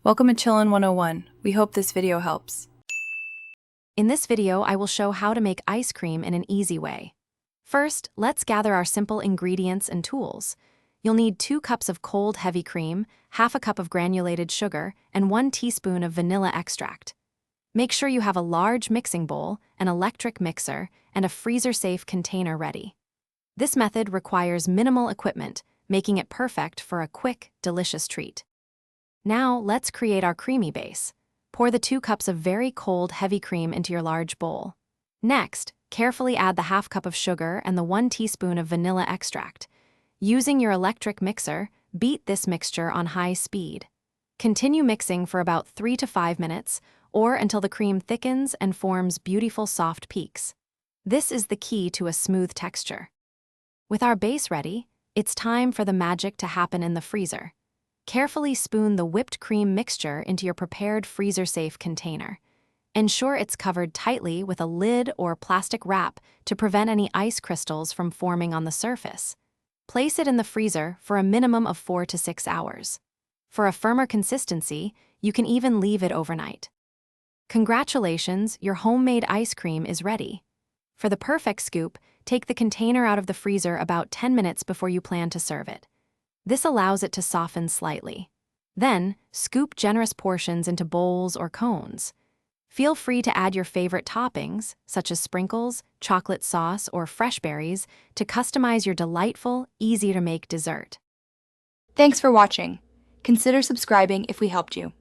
Welcome to Chillin' 101. We hope this video helps. In this video, I will show how to make ice cream in an easy way. First, let's gather our simple ingredients and tools. You'll need 2 cups of cold heavy cream, half a cup of granulated sugar, and 1 teaspoon of vanilla extract. Make sure you have a large mixing bowl, an electric mixer, and a freezer-safe container ready. This method requires minimal equipment, making it perfect for a quick, delicious treat. Now, let's create our creamy base. Pour the 2 cups of very cold, heavy cream into your large bowl. Next, carefully add the half cup of sugar and the 1 teaspoon of vanilla extract. Using your electric mixer, beat this mixture on high speed. Continue mixing for about 3 to 5 minutes, or until the cream thickens and forms beautiful soft peaks. This is the key to a smooth texture. With our base ready, it's time for the magic to happen in the freezer. Carefully spoon the whipped cream mixture into your prepared freezer-safe container. Ensure it's covered tightly with a lid or plastic wrap to prevent any ice crystals from forming on the surface. Place it in the freezer for a minimum of 4 to 6 hours. For a firmer consistency, you can even leave it overnight. Congratulations, your homemade ice cream is ready. For the perfect scoop, take the container out of the freezer about 10 minutes before you plan to serve it. This allows it to soften slightly. Then, scoop generous portions into bowls or cones. Feel free to add your favorite toppings, such as sprinkles, chocolate sauce, or fresh berries, to customize your delightful, easy-to-make dessert. Thanks for watching. Consider subscribing if we helped you.